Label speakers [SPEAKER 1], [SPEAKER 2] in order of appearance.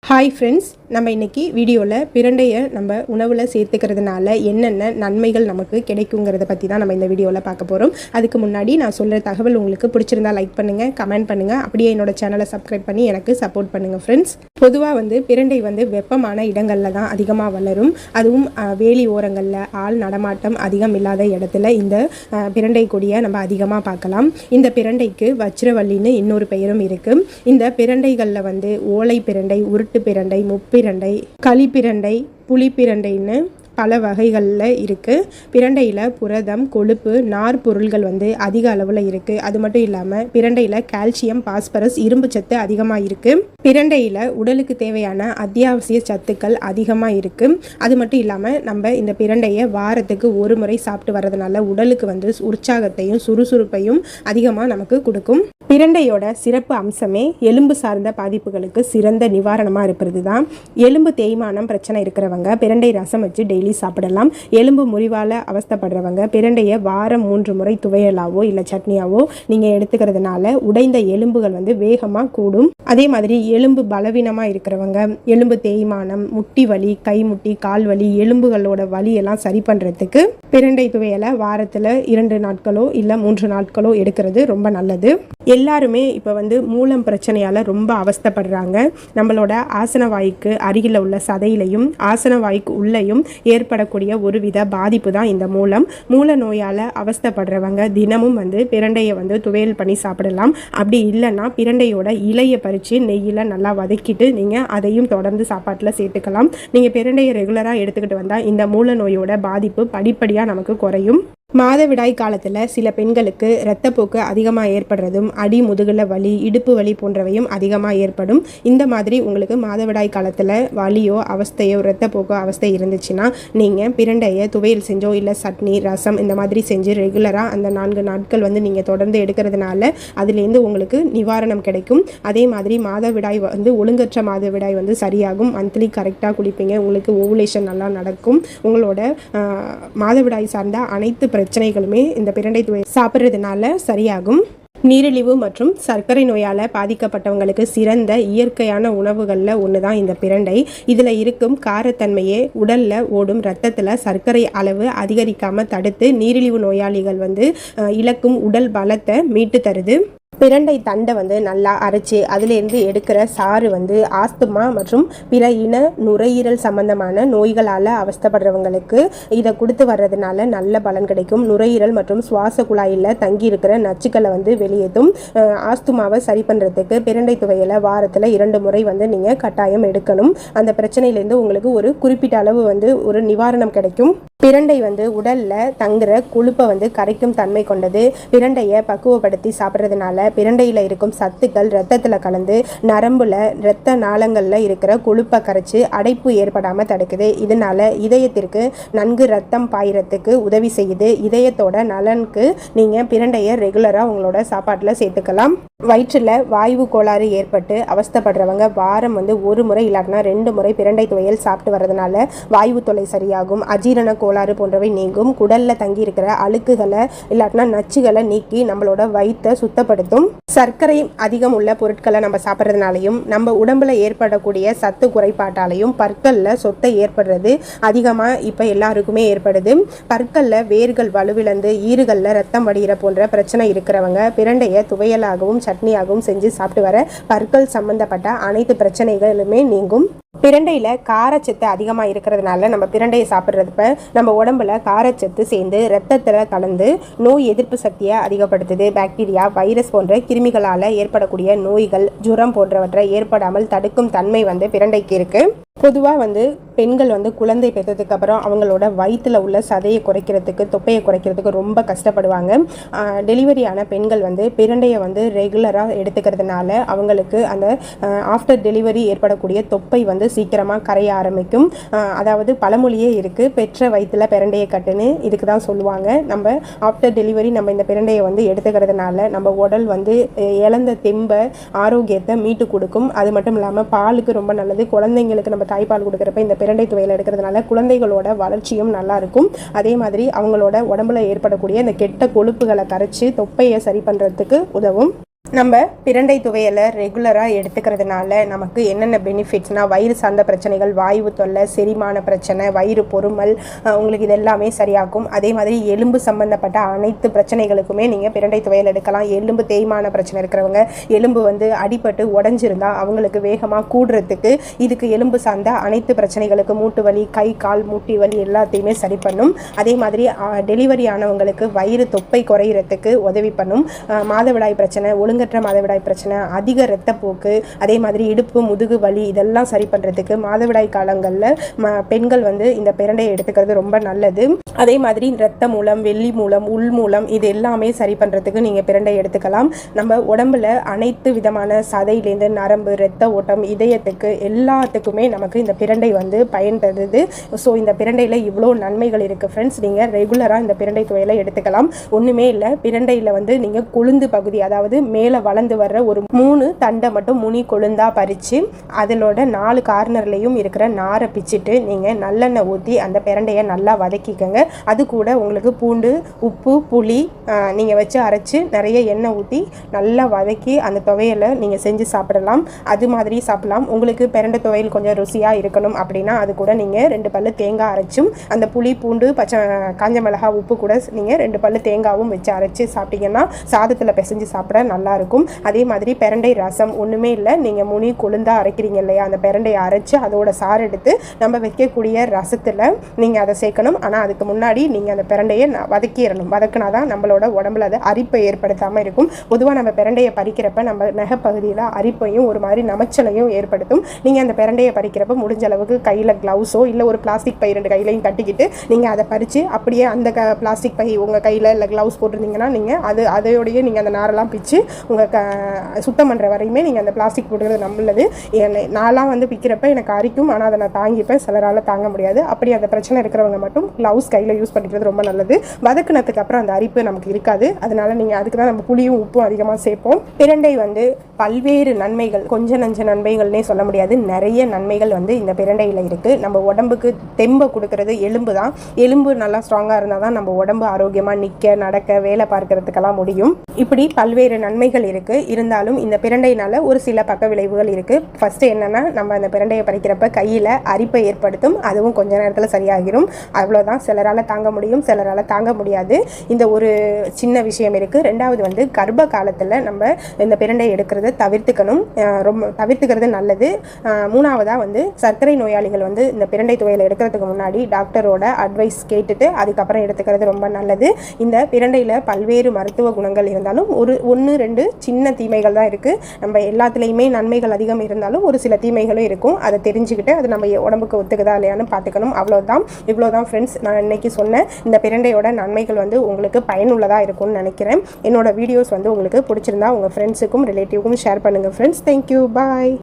[SPEAKER 1] Hi friends, நம்ம இன்றைக்கி வீடியோவில் பிரண்டையை நம்ம உணவில் சேர்த்துக்கிறதுனால என்னென்ன நன்மைகள் நமக்கு கிடைக்குங்கிறத பற்றி தான் நம்ம இந்த வீடியோவில் பார்க்க போகிறோம். அதுக்கு முன்னாடி நான் சொல்கிற தகவல் உங்களுக்கு பிடிச்சிருந்தா லைக் பண்ணுங்கள், கமெண்ட் பண்ணுங்கள், அப்படியே என்னோட சேனலை சப்ஸ்கிரைப் பண்ணி எனக்கு சப்போர்ட் பண்ணுங்கள். ஃப்ரெண்ட்ஸ், பொதுவாக பிரண்டை வெப்பமான இடங்களில் தான் அதிகமாக வளரும். அதுவும் வேலி ஓரங்களில் ஆள் நடமாட்டம் அதிகம் இல்லாத இடத்துல இந்த பிரண்டை கொடியை நம்ம அதிகமாக பார்க்கலாம். இந்த பிரண்டைக்கு வச்சிரவள்ளின்னு இன்னொரு பெயரும் இருக்குது. இந்த பிரண்டைகளில் ஓலை பிரண்டை, உருட்டு பிரண்டை, முப்பிரண்டை, களிப்பிரண்டை, புளிப்பிரண்டைன்னு பல வகைகளில் இருக்குது. பிரண்டையில் புரதம், கொழுப்பு, நார் பொருள்கள் அதிக அளவில் இருக்குது. அது மட்டும் இல்லாமல் பிரண்டையில் கால்சியம், பாஸ்பரஸ், இரும்பு சத்து அதிகமாக இருக்குது. பிரண்டையில் உடலுக்கு தேவையான அத்தியாவசிய சத்துக்கள் அதிகமாக இருக்குது. அது மட்டும் இல்லாமல் நம்ம இந்த பிரண்டையை வாரத்துக்கு ஒரு முறை சாப்பிட்டு வர்றதுனால உடலுக்கு உற்சாகத்தையும் சுறுசுறுப்பையும் அதிகமாக நமக்கு கொடுக்கும். பிரண்டையோட சிறப்பு அம்சமே எலும்பு சார்ந்த பாதிப்புகளுக்கு சிறந்த நிவாரணமாக இருக்கிறது தான். எலும்பு தேய்மானம் பிரச்சனை இருக்கிறவங்க பிரண்டை ரசம் வச்சு டெய்லி சாப்பிடலாம். எலும்பு முறிவால் அவஸ்தைப்படுறவங்க பிரண்டையை வாரம் 3 முறை துவையலாவோ இல்லை சட்னியாவோ நீங்கள் எடுத்துக்கிறதுனால உடைந்த எலும்புகள் வேகமாக கூடும். அதே மாதிரி எலும்பு பலவீனமாக இருக்கிறவங்க, எலும்பு தேய்மானம், முட்டி வலி, கை முட்டி, கால் வலி, எலும்புகளோட வலியெல்லாம் சரி பண்ணுறதுக்கு பிரண்டை துவையலை வாரத்தில் 2 நாட்களோ இல்லை 3 நாட்களோ எடுக்கிறது ரொம்ப நல்லது. எல்லாருமே இப்போ மூலம் பிரச்சனையால் ரொம்ப அவஸ்தைப்படுறாங்க. நம்மளோட ஆசன வாய்க்கு அருகில் உள்ள சதையிலையும் ஆசன வாய்க்கு உள்ளேயும் ஏற்படக்கூடிய ஒரு வித பாதிப்பு தான் இந்த மூலம். மூல நோயால் அவஸ்தைப்படுறவங்க தினமும் பிரண்டையை துவையல் பண்ணி சாப்பிடலாம். அப்படி இல்லைன்னா பிரண்டையோட இலையை பறித்து நெய்யில் நல்லா வதக்கிட்டு நீங்கள் அதையும் தொடர்ந்து சாப்பாட்டில் சேர்த்துக்கலாம். நீங்கள் பிரண்டையை ரெகுலராக எடுத்துக்கிட்டு வந்தால் இந்த மூல நோயோட பாதிப்பு படிப்படியாக நமக்கு குறையும். மாதவிடாய் காலத்தில் சில பெண்களுக்கு இரத்தப்போக்கு அதிகமாக ஏற்படுறதும், அடி முதுகில் வலி, இடுப்பு வலி போன்றவையும் அதிகமாக ஏற்படும். இந்த மாதிரி உங்களுக்கு மாதவிடாய் காலத்தில் வலியோ அவஸ்தையோ இரத்தப்போக்கோ அவஸ்தை இருந்துச்சுன்னா நீங்கள் பிரண்டையை துவையல் செஞ்சோ இல்லை சட்னி, ரசம் இந்த மாதிரி செஞ்சு ரெகுலராக அந்த 4 நாட்கள் நீங்கள் தொடர்ந்து எடுக்கிறதுனால அதுலேருந்து உங்களுக்கு நிவாரணம் கிடைக்கும். அதே மாதிரி மாதவிடாய் ஒழுங்கற்ற மாதவிடாய் சரியாகும். மந்த்லி கரெக்டாக குளிப்பீங்க, உங்களுக்கு ஓவுலேஷன் நல்லா நடக்கும். உங்களோட மாதவிடாய் சார்ந்த அனைத்து பிரச்சனைகளுமே இந்த பிரண்டை துவையல் சாப்பிட்றதுனால சரியாகும். நீரிழிவு மற்றும் சர்க்கரை நோயால் பாதிக்கப்பட்டவங்களுக்கு சிறந்த இயற்கையான உணவுகளில் ஒன்று தான் இந்த பிரண்டை. இதில் இருக்கும் காரத்தன்மையே உடலில் ஓடும் இரத்தத்தில் சர்க்கரை அளவு அதிகரிக்காமல் தடுத்து நீரிழிவு நோயாளிகள் இழக்கும் உடல் பலத்தை மீட்டு தருது. பிரண்டை தண்டை நல்லா அரைச்சி அதிலேருந்து எடுக்கிற சாறு ஆஸ்துமா மற்றும் பிற இன நுரையீரல் சம்பந்தமான நோய்களால் அவஸ்தைப்படுறவங்களுக்கு இதை கொடுத்து வர்றதுனால நல்ல பலன் கிடைக்கும். நுரையீரல் மற்றும் சுவாச குழாயில் தங்கி இருக்கிற நச்சுக்களை வெளியேற்றும். ஆஸ்துமாவை சரி பண்ணுறதுக்கு பிரண்டை துவையலை வாரத்தில் 2 முறை நீங்கள் கட்டாயம் எடுக்கணும். அந்த பிரச்சனையிலேருந்து உங்களுக்கு ஒரு குறிப்பிட்ட அளவு ஒரு நிவாரணம் கிடைக்கும். பிரண்டை உடலில் தங்குற கொழுப்பை கரைக்கும் தன்மை கொண்டது. பிரண்டையை பக்குவப்படுத்தி சாப்பிட்றதுனால பிரண்டையில் இருக்கும் சத்துக்கள் இரத்தத்தில் கலந்து நரம்புல இரத்த நாளங்களில் இருக்கிற கொழுப்பை கரைச்சி அடைப்பு ஏற்படாமல் தடுக்குது. இதனால இதயத்திற்கு நன்கு ரத்தம் பாயிறதுக்கு உதவி செய்யுது. இதயத்தோட நலனுக்கு நீங்கள் பிரண்டையை ரெகுலராக உங்களோட சாப்பாட்டில் சேர்த்துக்கலாம். வயிற்றில் வாயு கோளாறு ஏற்பட்டு அவஸ்தைப்படுறவங்க வாரம் 1 முறை இல்லாட்டினா 2 முறை பிரண்டை துவையல் சாப்பிட்டு வர்றதுனால வாயு தொல்லை சரியாகும். அஜீரண கோளாறு போன்றவை நீங்கும். குடலில் தங்கி இருக்கிற அழுக்குகளை இல்லாட்டினா நச்சுகளை நீக்கி நம்மளோட வயிற்றை சுத்தப்படுத்தும். சர்க்கரை அதிகம் உள்ள பொருட்களை நம்ம சாப்பிட்றதுனாலையும் நம்ம உடம்புல ஏற்படக்கூடிய சத்து குறைபாட்டாலையும் பற்களில் சொத்தை ஏற்படுறது அதிகமாக இப்போ எல்லாருக்குமே ஏற்படுது. பற்களில் வேர்கள் வலுவிழந்து ஈறுகளில் ரத்தம் வடிகிற போன்ற பிரச்சனை இருக்கிறவங்க பிரண்டையை துவையலாகவும் சட்னியாகவும் செஞ்சு சாப்பிட்டு வர பற்கள் சம்பந்தப்பட்ட அனைத்து பிரச்சனைகளுமே நீங்கும். பிரண்டையில் காரச்சத்து அதிகமாக இருக்கிறதுனால நம்ம பிரண்டையை சாப்பிட்றதுப்ப நம்ம உடம்புல காரச்சத்து சேர்ந்து ரத்தத்தில் கலந்து நோய் எதிர்ப்பு சக்தியை அதிகப்படுத்துது. பாக்டீரியா, வைரஸ் போன்ற கிருமிகளால் ஏற்படக்கூடிய நோய்கள், ஜுரம் போன்றவற்றை ஏற்படாமல் தடுக்கும் தன்மை பிரண்டைக்கு இருக்குது. பொதுவாக பெண்கள் குழந்தை பெற்றதுக்கு அப்புறம் அவங்களோட வயிற்றில் உள்ள சதையை குறைக்கிறதுக்கு, தொப்பையை குறைக்கிறதுக்கு ரொம்ப கஷ்டப்படுவாங்க. டெலிவரியான பெண்கள் பிரண்டையை ரெகுலராக எடுத்துக்கிறதுனால அவங்களுக்கு அந்த ஆஃப்டர் டெலிவரி ஏற்படக்கூடிய தொப்பை சீக்கிரமாக கரைய ஆரம்பிக்கும். அதாவது பழமொழியே இருக்குது, பெற்ற வயிற்றில் பிரண்டையை கட்டுன்னு. இதுக்கு தான் சொல்லுவாங்க. நம்ம ஆஃப்டர் டெலிவரி நம்ம இந்த பிரண்டையை எடுத்துக்கிறதுனால நம்ம உடல் இழந்த தெம்பை, ஆரோக்கியத்தை மீட்டு கொடுக்கும். அது மட்டும் இல்லாமல் பாலுக்கு ரொம்ப நல்லது. குழந்தைங்களுக்கு நம்ம தாய்ப்பால் கொடுக்குறப்ப இந்த பிரண்டை துவையல் எடுக்கிறதுனால குழந்தைகளோட வளர்ச்சியும் நல்லா இருக்கும். அதே மாதிரி அவங்களோட உடம்புல ஏற்படக்கூடிய இந்த கெட்ட கொழுப்புகளை கரைச்சி தொப்பையை சரி பண்ணுறதுக்கு உதவும். நம்ம பிரண்டை துவையலை ரெகுலராக எடுத்துக்கிறதுனால நமக்கு என்னென்ன பெனிஃபிட்ஸ்னால் வயிறு சார்ந்த பிரச்சனைகள், வாயு தொல்லை, செரிமான பிரச்சனை, வயிறு பொறுமல், உங்களுக்கு இது எல்லாமே சரியாகும். அதே மாதிரி எலும்பு சம்பந்தப்பட்ட அனைத்து பிரச்சனைகளுக்குமே நீங்கள் பிரண்டை துவையல் எடுக்கலாம். எலும்பு தேய்மான பிரச்சனை இருக்கிறவங்க, எலும்பு அடிபட்டு உடஞ்சிருந்தா அவங்களுக்கு வேகமாக கூடுறதுக்கு இதுக்கு எலும்பு சார்ந்த அனைத்து பிரச்சனைகளுக்கு, மூட்டு வலி, கை கால் மூட்டி வலி எல்லாத்தையுமே சரி பண்ணும். அதே மாதிரி டெலிவரி ஆனவங்களுக்கு வயிறு தொப்பை குறையிறதுக்கு உதவி பண்ணும். மாதவிடாய் பிரச்சனை, ஒழுங்கற்ற மாதவிடாய் பிரச்சனை, அதிக இரத்தப்போக்கு, அதே மாதிரி இடுப்பு முதுகு வலி இதெல்லாம் சரி பண்ணுறதுக்கு மாதவிடாய் காலங்களில் பெண்கள் இந்த பிரண்டையை எடுத்துக்கிறது ரொம்ப நல்லது. அதே மாதிரி இரத்த மூலம், வெள்ளி மூலம், உள் மூலம் இது எல்லாமே சரி பண்ணுறதுக்கு நீங்கள் பிரண்டை எடுத்துக்கலாம். நம்ம உடம்புல அனைத்து விதமான சதையிலேருந்து நரம்பு, இரத்த ஓட்டம், இதயத்துக்கு எல்லாத்துக்குமே நமக்கு இந்த பிரண்டை பயன் தருது. ஸோ இந்த பிரண்டையில் இவ்வளோ நன்மைகள் இருக்குது ஃப்ரெண்ட்ஸ். நீங்கள் ரெகுலராக இந்த பிரண்டை துவையலை எடுத்துக்கலாம். ஒன்றுமே இல்லை, பிரண்டையில் நீங்கள் கொழுந்து பகுதி, அதாவது மேலே வளர்ந்து வர்ற ஒரு 3 தண்டை மட்டும் முனி கொழுந்தா பறித்து அதனோட 4 கார்னர்லையும் இருக்கிற நாரை பிச்சுட்டு நீங்கள் நல்லெண்ணெய் ஊற்றி அந்த பிரண்டையை நல்லா வதக்கிக்கங்க. அது கூட உங்களுக்கு பூண்டு, உப்பு, புளி நீங்கள் வச்சு அரைச்சி நிறைய எண்ணெய் ஊற்றி நல்லா வதக்கி அந்த துவையலை நீங்கள் செஞ்சு சாப்பிடலாம். அது மாதிரி சாப்பிடலாம். உங்களுக்கு பிரண்டை துவையல் கொஞ்சம் ருசியாக இருக்கணும் அப்படின்னா அது கூட நீங்கள் 2 பல்லு தேங்காய் அரைச்சும் அந்த புளி, பூண்டு, காஞ்ச மிளகாய், உப்பு கூட நீங்கள் 2 பல்லு தேங்காவும் வச்சு அரைச்சி சாப்பிட்டீங்கன்னா சாதத்தில் பிசைஞ்சு சாப்பிட நல்லாயிருக்கும். அதே மாதிரி பிரண்டை ரசம் ஒன்றுமே இல்லை, நீங்கள் முனி கொழுந்தா அரைக்கிறீங்க இல்லையா, அந்த பிரண்டையை அரைச்சி அதோட சாறு எடுத்து நம்ம வைக்கக்கூடிய ரசத்தில் நீங்கள் அதை சேர்க்கணும். ஆனால் அதுக்கு முன்னாடி நீங்கள் அந்த பிரண்டையை வதக்கிடணும். வதக்கினா தான் நம்மளோட உடம்புல அது அரிப்பை ஏற்படுத்தாமல் இருக்கும். பொதுவாக நம்ம பிரண்டையை பறிக்கிறப்ப நம்ம நெகப்பகுதியில் அரிப்பையும் ஒரு மாதிரி நமைச்சலையும் ஏற்படுத்தும். நீங்கள் அந்த பிரண்டையை பறிக்கிறப்ப முடிஞ்ச அளவுக்கு கையில் க்ளவுஸோ இல்லை ஒரு பிளாஸ்டிக் பை 2 கையிலையும் கட்டிக்கிட்டு நீங்கள் அதை பறித்து அப்படியே அந்த பிளாஸ்டிக் பை உங்கள் கையில் இல்லை க்ளவுஸ் போட்டிருந்தீங்கன்னா நீங்கள் அதையோடையே நீங்கள் அந்த நாரெல்லாம் பிச்சு உங்கள் சுத்தம் பண்ணுற வரையுமே நீங்கள் அந்த பிளாஸ்டிக் போட்டுக்கிறது நல்லது. நான்லாம் பிக்கிறப்ப எனக்கு அரிக்கும், ஆனால் அதை நான் தாங்கிப்பேன். சிலரால் தாங்க முடியாது. அப்படி அந்த பிரச்சனை இருக்கிறவங்க மட்டும் க்ளவுஸ் கையில் யூஸ் பண்ணிக்கிறது ரொம்ப நல்லது. வதக்குனதுக்கு அப்புறம் அந்த அரிப்பு நமக்கு இருக்காது. அதனால நீங்கள் அதுக்கு தான் நம்ம புளியும் உப்பும் அதிகமாக சேர்ப்போம். பிரண்டை பல்வேறு நன்மைகள், கொஞ்சம் நஞ்ச நன்மைகள்னே சொல்ல முடியாது, நிறைய நன்மைகள் இந்த பிரண்டையில் இருக்குது. நம்ம உடம்புக்கு தெம்பை கொடுக்கறது எலும்பு தான். எலும்பு நல்லா ஸ்ட்ராங்காக இருந்தால் தான் நம்ம உடம்பு ஆரோக்கியமாக நிற்க, நடக்க, வேலை பார்க்கறதுக்கெல்லாம் முடியும். இப்படி பல்வேறு நன்மைகள் இருக்குது. இருந்தாலும் இந்த பிரண்டையினால் ஒரு சில பக்க விளைவுகள் இருக்குது. ஃபஸ்ட்டு என்னென்னா, நம்ம அந்த பிரண்டையை பறிக்கிறப்ப கையில் அரிப்பை ஏற்படுத்தும். அதுவும் கொஞ்ச நேரத்தில் சரியாகிடும். அவ்வளோதான். சிலரால் தாங்க முடியும், சிலரால் தாங்க முடியாது. இந்த ஒரு சின்ன விஷயம் இருக்குது. ரெண்டாவது கர்ப்ப காலத்தில் நம்ம இந்த பிரண்டையை எடுக்கிறத தவிர்த்துக்கணும். ரொம்ப தவிர்த்துக்கிறது நல்லது. மூணாவதாக சர்க்கரை நோயாளிகள் இந்த பிரண்டை துவையலை எடுக்கிறதுக்கு முன்னாடி டாக்டரோட அட்வைஸ் கேட்டுட்டு அதுக்கப்புறம் எடுத்துக்கிறது ரொம்ப நல்லது. இந்த பிரண்டையில் பல்வேறு மருத்துவ குணங்கள் இருந்தாலும் 1-2 சின்ன தீமைகள் தான் இருக்குது. நம்ம எல்லாத்துலேயுமே நன்மைகள் அதிகம் இருந்தாலும் ஒரு சில தீமைகளும் இருக்கும். அதை தெரிஞ்சுக்கிட்டு அது நம்ம உடம்புக்கு ஒத்துக்குதா இல்லையான்னு பார்த்துக்கணும். இவ்வளோதான் ஃப்ரெண்ட்ஸ். நான் இன்னைக்கு சொன்ன இந்த பிரண்டையோட நன்மைகள் உங்களுக்கு பயனுள்ளதாக இருக்கும்னு நினைக்கிறேன். என்னோட வீடியோஸ் உங்களுக்கு பிடிச்சிருந்தா உங்கள் ஃப்ரெண்ட்ஸுக்கும் ரிலேட்டிவ்க்கும் ஷேர் பண்ணுங்கள் ஃப்ரெண்ட்ஸ். தேங்க்யூ, பாய்.